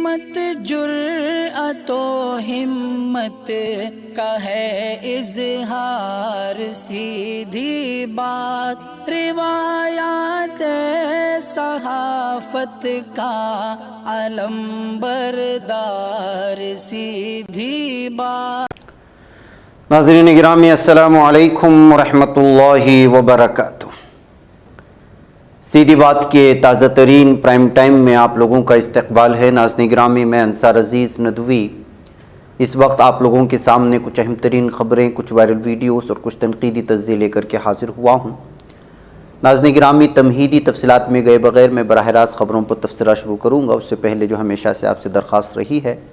सीमत जुर्अतो हिम्मत का है इजहार, सीधी बात रिवायात सहाफत का अलम बरदार, सीधी बात। नाज़रीन गिरामी अस्सलामु अलैकुम व रहमतुल्लाहि व बरकातुहू। सीधी बात के ताज़ा तरीन प्राइम टाइम में आप लोगों का इस्तकबाल है। नाज़रीन गिरामी, मैं अंसार अज़ीज़ नदवी इस वक्त आप लोगों के सामने कुछ अहम तरीन ख़बरें, कुछ वायरल वीडियोस और कुछ तनकीदी तज्ज़िये लेकर के हाज़िर हुआ हूँ। नाज़रीन गिरामी, तमहीदी तफसीलात में गए बग़ैर मैं बराह रास्त ख़बरों पर तबसरा शुरू करूँगा। उससे पहले जो हमेशा से आपसे दरख्वास्त रही है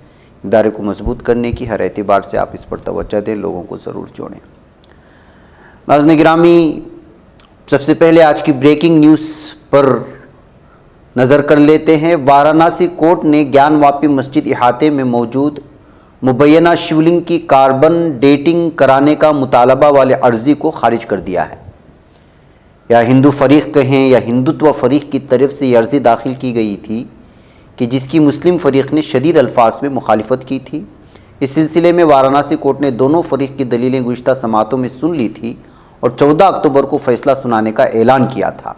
इदारे को मजबूत करने की, हर एतबार से आप इस पर तवज्जो दें, लोगों को ज़रूर जोड़ें। नाज़रीन गिरामी, सबसे पहले आज की ब्रेकिंग न्यूज़ पर नज़र कर लेते हैं। वाराणसी कोर्ट ने ज्ञानवापी मस्जिद इहाते में मौजूद मुबैना शिवलिंग की कार्बन डेटिंग कराने का मुतालबा वाले अर्ज़ी को खारिज कर दिया है। या हिंदू फरीक कहें या हिंदुत्व फरीक की तरफ से ये अर्ज़ी दाखिल की गई थी कि जिसकी मुस्लिम फ़रीक ने शदीद अल्फाज में मुखालिफत की थी। इस सिलसिले में वाराणसी कोर्ट ने दोनों फ़रीक की दलीलें गुज़िश्ता समातों में सुन ली थी और 14 अक्टूबर को फ़ैसला सुनाने का ऐलान किया था।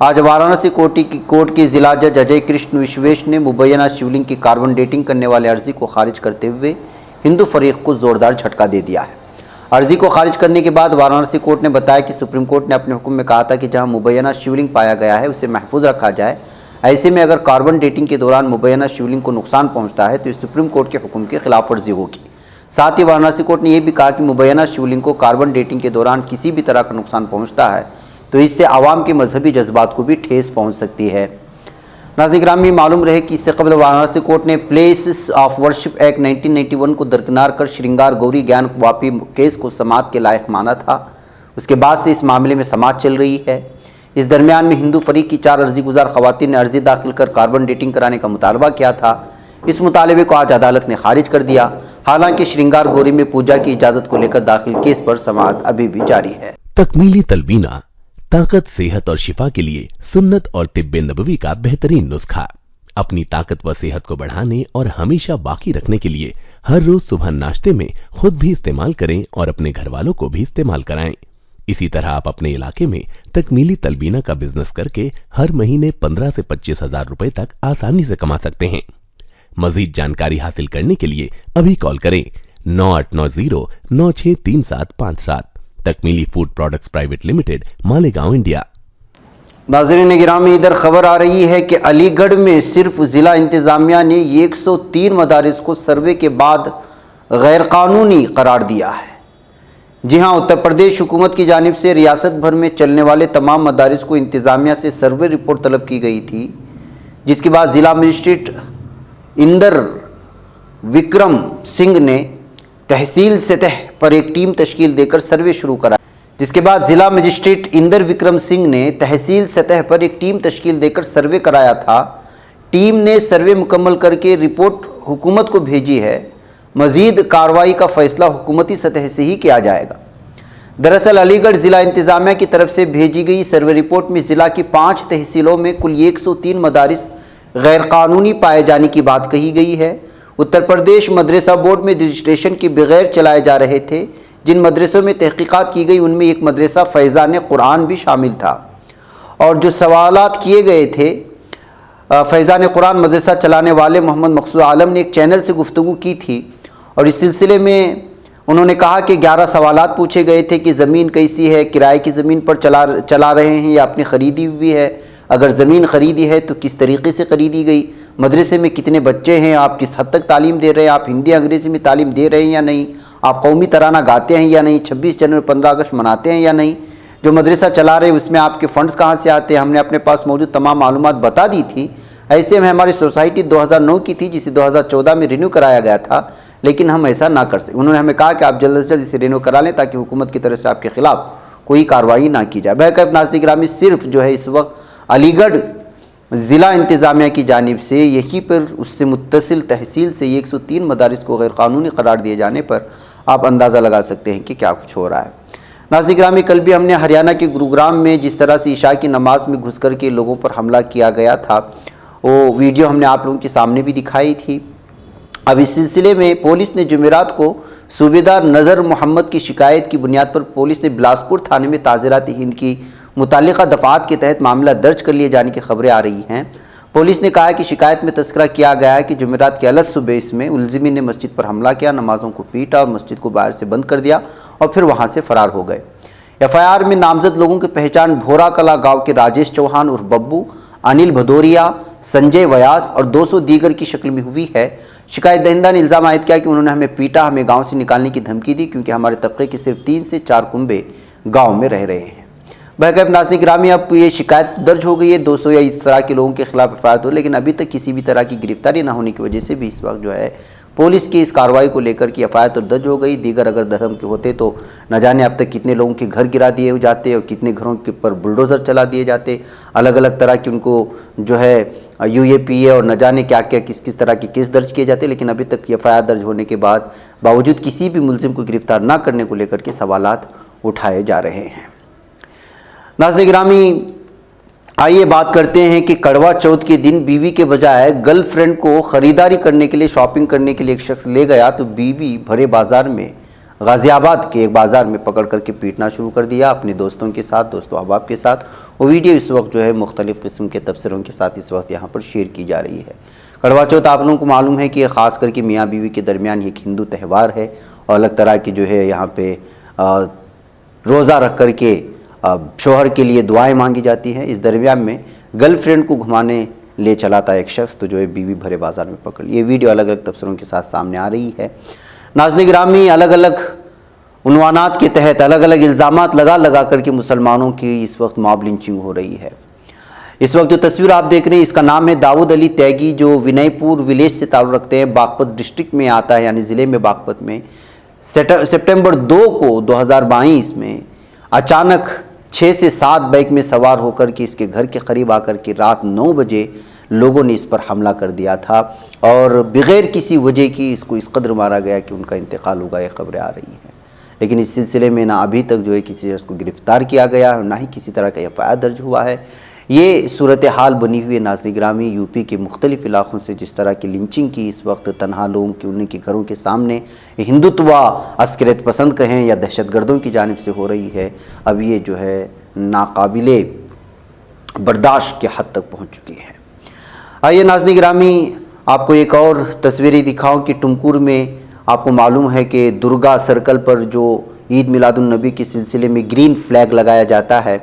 आज वाराणसी कोर्ट के ज़िला जज अजय कृष्ण विश्वेश ने मुबैना शिवलिंग की कार्बन डेटिंग करने वाले अर्ज़ी को खारिज करते हुए हिंदू फरीक को ज़ोरदार झटका दे दिया है। अर्ज़ी को खारिज करने के बाद वाराणसी कोर्ट ने बताया कि सुप्रीम कोर्ट ने अपने हुक्म में कहा था कि जहां मुबैना शिवलिंग पाया गया है उसे महफूज रखा जाए। ऐसे में अगर कार्बन डेटिंग के दौरान मुबैना शिवलिंग को नुकसान पहुँचता है तो इस सुप्रीम कोर्ट के हुक्म की खिलाफ वर्जी होगी। साथ ही वाराणसी कोर्ट ने यह भी कहा कि मुबैना शिवलिंग को कार्बन डेटिंग के दौरान किसी भी तरह का नुकसान पहुँचता है तो इससे आवाम के मजहबी जज्बात को भी ठेस पहुँच सकती है। नाज़रीन गिरामी, मालूम रहे कि इससे कबल वाराणसी कोर्ट ने प्लेसेस ऑफ वर्शिप एक्ट 1991 को दरकिनार कर श्रृंगार गौरी ज्ञान वापी केस को समाअत के लायक माना था। उसके बाद से इस मामले में समाअत चल रही है। इस दरमियान में हिंदू फरीक की 4 अर्जी गुजार खवातीन ने अर्जी दाखिल कर कार्बन डेटिंग कराने का मुतालबा किया था। इस मुतालबे को आज अदालत ने खारिज कर दिया। हालांकि श्रृंगार गौरी में पूजा की इजाज़त को लेकर दाखिल केस पर समाअत अभी भी जारी है। तकमीली तलबीना, ताकत, सेहत और शिफा के लिए सुन्नत और तिब्बे नबवी का बेहतरीन नुस्खा। अपनी ताकत व सेहत को बढ़ाने और हमेशा बाकी रखने के लिए हर रोज सुबह नाश्ते में खुद भी इस्तेमाल करें और अपने घर वालों को भी इस्तेमाल कराएं। इसी तरह आप अपने इलाके में तकमीली तलबीना का बिजनेस करके हर महीने 15 से 25 हजार रुपए तक आसानी से कमा सकते हैं। मजीद जानकारी हासिल करने के लिए अभी कॉल करें 9890963757। Takmeeli food products private limited, Malegaon, India. नाज़रीन गिरामी, इधर खबर आ रही है कि अलीगढ़ में सिर्फ ज़िला इंतज़ामिया ने 103 मदारिस को सर्वे के बाद गैर कानूनी करार दिया है। जी हाँ, उत्तर प्रदेश हुकूमत की जानिब से रियासत भर में चलने वाले तमाम मदारिस को इंतज़ामिया से सर्वे रिपोर्ट तलब की गई थी, जिसके बाद ज़िला मजिस्ट्रेट इंदर विक्रम सिंह ने तहसील सतह पर एक टीम तश्कील देकर सर्वे शुरू करा। जिसके बाद ज़िला मजिस्ट्रेट इंदर विक्रम सिंह ने तहसील सतह पर एक टीम तश्कील देकर सर्वे कराया था। टीम ने सर्वे मुकम्मल करके रिपोर्ट हुकूमत को भेजी है। मज़ीद कार्रवाई का फ़ैसला हुकूमती सतह से ही किया जाएगा। दरअसल अलीगढ़ ज़िला इंतज़ामिया की तरफ से भेजी गई सर्वे रिपोर्ट में ज़िला की 5 तहसीलों में कुल 103 मदारिस गैर कानूनी पाए जाने की बात कही गई है। उत्तर प्रदेश मदरसा बोर्ड में रजिस्ट्रेशन के बगैर चलाए जा रहे थे। जिन मदरसों में तहकीकात की गई उनमें एक मदरसा फैज़ान कुरान भी शामिल था। और जो सवालात किए गए थे, फैज़ान कुरान मदरसा चलाने वाले मोहम्मद मकसूद आलम ने एक चैनल से गुफ्तगू की थी और इस सिलसिले में उन्होंने कहा कि 11 सवालात पूछे गए थे कि ज़मीन कैसी है, किराए की ज़मीन पर चला रहे हैं या अपनी ख़रीदी हुई है, अगर ज़मीन ख़रीदी है तो किस तरीके से ख़रीदी गई, मदरसे में कितने बच्चे हैं, आप किस हद तक तालीम दे रहे हैं, आप हिंदी अंग्रेज़ी में तालीम दे रहे हैं या नहीं, आप कौमी तराना गाते हैं या नहीं, 26 जनवरी 15 अगस्त मनाते हैं या नहीं, जो मदरसा चला रहे हैं उसमें आपके फ़ंड्स कहाँ से आते हैं, हमने अपने पास मौजूद तमाम मालूमात बता दी थी। ऐसे में हमारी सोसाइटी 2009 की थी जिसे 2014 में रिन्यू कराया गया था, लेकिन हम ऐसा ना कर सके। उन्होंने हमें कहा कि आप जल्द से जल्द इसे रिन्यू करा लें ताकि हुकूमत की तरफ से आपके खिलाफ कोई कार्रवाई ना की जाए। बैकअप नाज़रीन गिरामी, सिर्फ जो है इस वक्त अलीगढ़ ज़िला इंतज़ामिया की जानिब से यहीं पर उससे मुत्तसिल तहसील से 103 मदारिस को गैर कानूनी करार दिए जाने पर आप अंदाज़ा लगा सकते हैं कि क्या कुछ हो रहा है। नाज़रीन गिरामी, कल भी हमने हरियाणा के गुरुग्राम में जिस तरह से ईशा की नमाज में घुस कर के लोगों पर हमला किया गया था वो वीडियो हमने आप लोगों के सामने भी दिखाई थी। अब इस सिलसिले में पुलिस ने जुमेरात को सूबेदार नज़र मोहम्मद की शिकायत की बुनियाद पर पुलिस ने बिलासपुर थाने में ताज़ीरात हिंद की मुताल्लिका दफ़ात के तहत मामला दर्ज कर लिए जाने की खबरें आ रही हैं। पुलिस ने कहा है कि शिकायत में तस्करा किया गया है कि जुमेरात के अलग सुबह इसमें मुलजिमी ने मस्जिद पर हमला किया, नमाज़ों को पीटा और मस्जिद को बाहर से बंद कर दिया और फिर वहाँ से फ़रार हो गए। FIR में नामजद लोगों की पहचान भोरा कला गाँव के राजेश चौहान उर्फ बब्बू, अनिल भदौरिया, संजय व्यास और 200 दीगर की शक्ल में हुई है। शिकायत दहिंदा ने इल्ज़ाम आयद किया कि उन्होंने हमें पीटा, हमें गांव से निकालने की धमकी दी क्योंकि हमारे तबके के सिर्फ 3 से 4 कुंबे गांव में रह रहे हैं। बहरकैफ नाज़रीन गिरामी, अब ये शिकायत दर्ज हो गई है 200 या इस तरह के लोगों के खिलाफ FIR हो, लेकिन अभी तक किसी भी तरह की गिरफ्तारी ना होने की वजह से भी इस वक्त जो है पुलिस की इस कार्रवाई को लेकर की FIR तो दर्ज हो गई। दीगर अगर दहम के होते तो न जाने अब तक कितने लोगों के घर गिरा दिए जाते और कितने घरों के ऊपर बुलडोज़र चला दिए जाते, अलग अलग तरह की उनको जो है UAPA और न जाने क्या क्या किस किस तरह के केस दर्ज किए जाते। लेकिन अभी तक FIR दर्ज होने के बाद बावजूद किसी भी मुलजिम को गिरफ्तार ना करने को लेकर के सवालात उठाए जा रहे हैं। नाज़रीन गिरामी, आइए बात करते हैं कि करवा चौथ के दिन बीवी के बजाय गर्लफ्रेंड को ख़रीदारी करने के लिए, शॉपिंग करने के लिए एक शख्स ले गया तो बीवी भरे बाज़ार में, गाज़ियाबाद के एक बाज़ार में पकड़ करके पीटना शुरू कर दिया अपने दोस्तों के साथ, दोस्तों अहबाब के साथ। वो वीडियो इस वक्त जो है मुख्तलिफ़ किस्म के तबसरों के साथ इस वक्त यहाँ पर शेयर की जा रही है। करवा चौथ आप लोगों को मालूम है कि ख़ास करके मियाँ बीवी के दरमियान एक हिंदू त्यौहार है और अलग तरह की जो है यहाँ पे रोज़ा रख करके शोहर के लिए दुआएं मांगी जाती हैं। इस दरमियान में गर्लफ्रेंड को घुमाने ले चला था एक शख्स, तो जो है बीवी भरे बाज़ार में पकड़। ये वीडियो अलग अलग तबसरों के साथ सामने आ रही है। नाज़रीन गिरामी, अलग अलग उन्वानात के तहत अलग अलग इल्ज़ामात लगा करके मुसलमानों की इस वक्त मॉब लिंचिंग हो रही है। इस वक्त जो तस्वीर आप देख रहे हैं इसका नाम है दाऊद अली तैगी, जो विनयपुर विलेज से ताल्लुक़ रखते हैं, बागपत डिस्ट्रिक्ट में आता है, यानी ज़िले में बागपत में। सितंबर 2 को 2022 में अचानक 6 से 7 बाइक में सवार होकर के इसके घर के करीब आकर के रात 9 बजे लोगों ने इस पर हमला कर दिया था और बग़ैर किसी वजह की इसको इस कदर मारा गया कि उनका इंतकाल होगा, ये खबरें आ रही हैं। लेकिन इस सिलसिले में ना अभी तक जो है किसी शख्स को गिरफ़्तार किया गया और ना ही किसी तरह का FIR दर्ज हुआ है। ये सूरत हाल बनी हुई है नाज़रीन गिरामी यूपी के मुख्तलिफ़ इलाक़ों से, जिस तरह की लिंचिंग की इस वक्त तनहा लोगों की उनके घरों के सामने हिंदुत्व अस्करियत पसंद कहें या दहशतगर्दों की जानिब से हो रही है। अब ये जो है नाकाबिले बर्दाश्त के हद तक पहुँच चुकी है। आइए नाज़रीन गिरामी, आपको एक और तस्वीरें दिखाऊं कि टुमकुर में आपको मालूम है कि दुर्गा सर्कल पर जो ईद मिलादुन नबी के सिलसिले में ग्रीन फ्लैग लगाया जाता है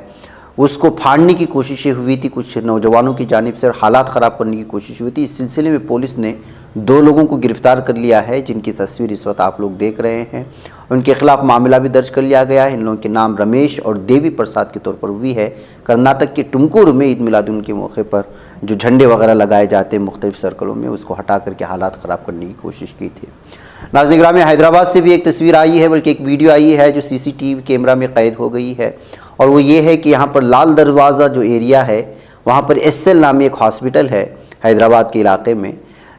उसको फाड़ने की कोशिशें हुई थी कुछ नौजवानों की जानिब से और हालात ख़राब करने की कोशिश हुई थी। इस सिलसिले में पुलिस ने 2 लोगों को गिरफ़्तार कर लिया है, जिनकी तस्वीर इस वक्त आप लोग देख रहे हैं। उनके खिलाफ मामला भी दर्ज कर लिया गया है। इन लोगों के नाम रमेश और देवी प्रसाद के तौर पर हुई है। कर्नाटक के टुमकुर में ईद मिलादुन के मौके पर जो झंडे वगैरह लगाए जाते हैं मुख्तलिफ सर्कलों में, उसको हटा करके हालात ख़राब करने की कोशिश की थी। नाज़रीन गिरामी, हैदराबाद से भी एक तस्वीर आई है, बल्कि एक वीडियो आई है जो CCTV कैमरा में कैद हो गई है, और वो ये है कि यहाँ पर लाल दरवाज़ा जो एरिया है वहाँ पर SL नामी एक हॉस्पिटल है हैदराबाद के इलाके में।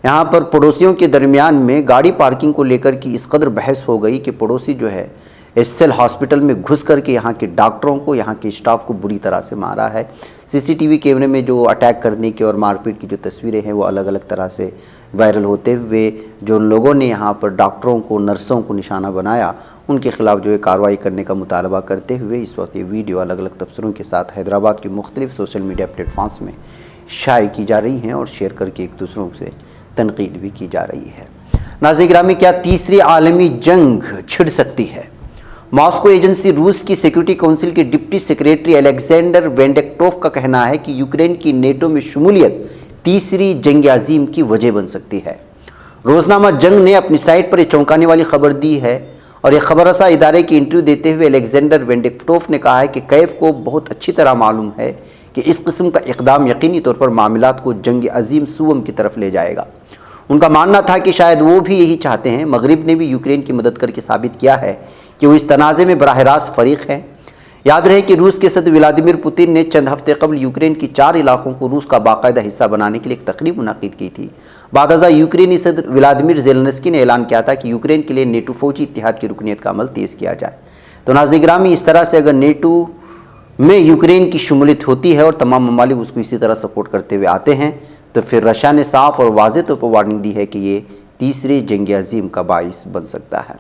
यहाँ पर पड़ोसियों के दरमियान में गाड़ी पार्किंग को लेकर की इस कदर बहस हो गई कि पड़ोसी जो है SL हॉस्पिटल में घुस करके यहाँ के डॉक्टरों को, यहाँ के स्टाफ को बुरी तरह से मारा है। CCTV कैमरे में जो अटैक करने की और मारपीट की जो तस्वीरें हैं वो अलग अलग तरह से वायरल होते हुए जो उन लोगों ने यहाँ पर डॉक्टरों को, नर्सों को निशाना बनाया, उनके खिलाफ जो है कार्रवाई करने का मुतालबा करते हुए इस वक्त ये वीडियो अलग अलग तबसरों के साथ हैदराबाद के मुख्तलिफ सोशल मीडिया प्लेटफॉर्म्स में शाये की जा रही हैं और शेयर करके एक दूसरों से तनकीद भी की जा रही है। नाज़रीन गिरामी, क्या तीसरी आलमी जंग छिड़ सकती है? मॉस्को एजेंसी रूस की सिक्योरिटी काउंसिल के डिप्टी सेक्रेटरी अलेक्जेंडर वेंडेक्टोफ का कहना है कि यूक्रेन की नेटो में शमूलियत तीसरी जंग अजीम की वजह बन सकती है। रोज़नामा जंग ने अपनी साइट पर एक चौंकाने वाली खबर दी है और एक खबररसा इदारे की इंटरव्यू देते हुए अलेक्जेंडर वेंडेक्टोफ ने कहा है कि कैफ को बहुत अच्छी तरह मालूम है कि इस किस्म का इक़दाम यकीनी तौर पर मामलात को जंग अजीम सुवम की तरफ ले जाएगा। उनका मानना था कि शायद वो भी यही चाहते हैं। मगरिब ने भी यूक्रेन की मदद करके साबित किया है कि वो इस तनाज़े में बराह रास्त फ़रीक है। याद रहे कि रूस के सदर व्लादिमीर पुतिन ने चंद हफ्ते कबल यूक्रेन की 4 इलाकों को रूस का बाकायदा हिस्सा बनाने के लिए एक तकरीब मुनाकिद की थी। बादअज़ा यूक्रेनी सदर व्लादिमीर ज़ेलेंस्की ने ऐलान किया था कि यूक्रेन के लिए नेटो फ़ौजी इत्तेहाद की रुकनीत का अमल तेज़ किया जाए। तो नाज़रीन गिरामी, इस तरह से अगर नेटो में यूक्रेन की शमूलियत होती है और तमाम ममालिक उसको इसी तरह सपोर्ट करते हुए आते हैं तो फिर रशिया ने साफ और वाज़ेह तौर पर वार्निंग दी है कि ये तीसरे जंग अजीम का बाइस बन सकता है।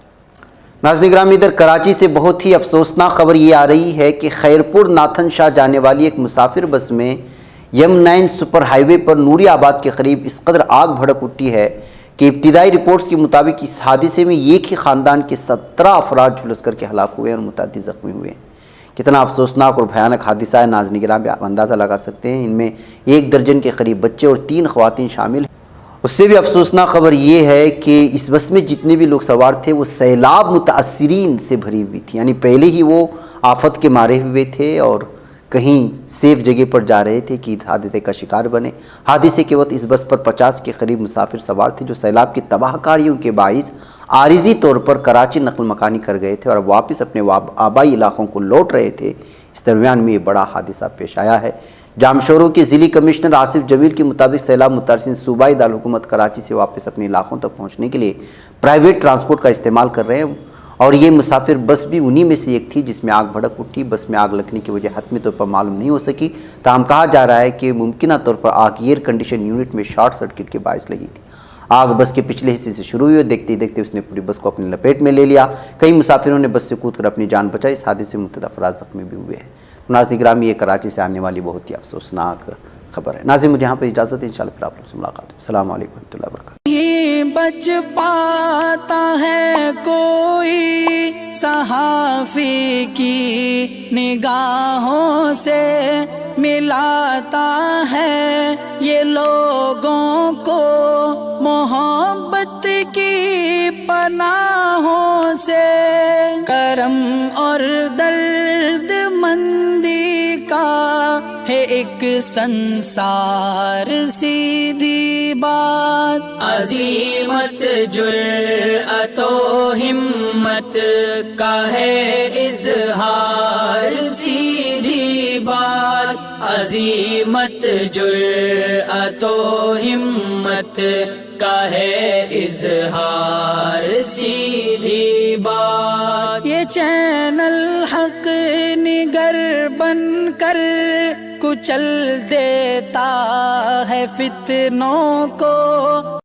नाज़रीन गिरामी, इधर कराची से बहुत ही अफसोसनाक खबर ये आ रही है कि खैरपुर नाथन शाह जाने वाली एक मुसाफिर बस में यम9 सुपर हाईवे पर नूरी आबाद के करीब इस कदर आग भड़क उठी है कि इब्तिदाई रिपोर्ट्स के मुताबिक इस हादसे में एक ही ख़ानदान के 17 अफराद झुलस करके हलाक हुए और मुतअद्दिद ज़ख्मी हुए हैं। कितना अफसोसनाक और भयानक हादसा है नाज़रीन गिरामी, आप अंदाज़ा लगा सकते हैं। इनमें 1 दर्जन के करीब बच्चे और 3 ख़वातीन शामिल हैं। उससे भी अफसोसनाक खबर ये है कि इस बस में जितने भी लोग सवार थे वो सैलाब मुतासिरीन से भरी हुई थी, यानी पहले ही वो आफत के मारे हुए थे और कहीं सेफ जगह पर जा रहे थे कि हादसे का शिकार बने। हादसे के वक्त इस बस पर 50 के करीब मुसाफिर सवार थे जो सैलाब की तबाहकारियों के बाइस आरिजी तौर पर कराची नकल मकानी कर गए थे और वापस अपने आबाई इलाकों को लौट रहे थे। इस दरमियान में ये बड़ा हादसा पेश आया है। जामशोरों के ज़िली कमिश्नर आसिफ जमील के मुताबिक सैलाब मुतासिर सूबाई दारकूमत कराची से वापस अपने इलाकों तक पहुँचने के लिए प्राइवेट ट्रांसपोर्ट का इस्तेमाल कर रहे हैं और ये मुसाफिर बस भी उन्हीं में से एक थी जिसमें आग भड़क उठी। बस में आग लगने की वजह हतमी तौर पर मालूम नहीं हो सकी, ताहम कहा जा रहा है कि मुमकिन तौर पर आग एयर कंडीशन यूनिट में शॉर्ट सर्किट के बायस लगी थी। आग बस के पिछले हिस्से से शुरू हुई और देखते ही देखते उसने पूरी बस को अपनी लपेट में ले लिया। कई मुसाफिरों ने बस से कूदकर अपनी जान बचाई। इस हादसे में मुतअद्दिद अफराद ज़ख्मी भी हुए हैं। नाज़रीन गिरामी, ये कराची से आने वाली बहुत ही अफसोसनाक खबर है। नाज़रीन, मुझे यहाँ पर इजाज़त है, इंशाअल्लाह फिर आप लोगों से मुलाकात होगी। अस्सलाम वालेकुम रहमतुल्लाहि व बरकातुहू। बच पाता है कोई सहाफ़ी की निगाहों से, मिलाता है ये लोगों को मोहब्बत की पनाहों से। करम और दर्द मंदी का है एक संसार, सीधी बात अज़ीमत जुर्अतो हिम्मत का है इज़हार, सीधी बात अज़ीमत जुर्अतो हिम्मत का है इज़हार, सीधी बात। ये चैनल हक निगर बनकर कुचल देता है फितनों को,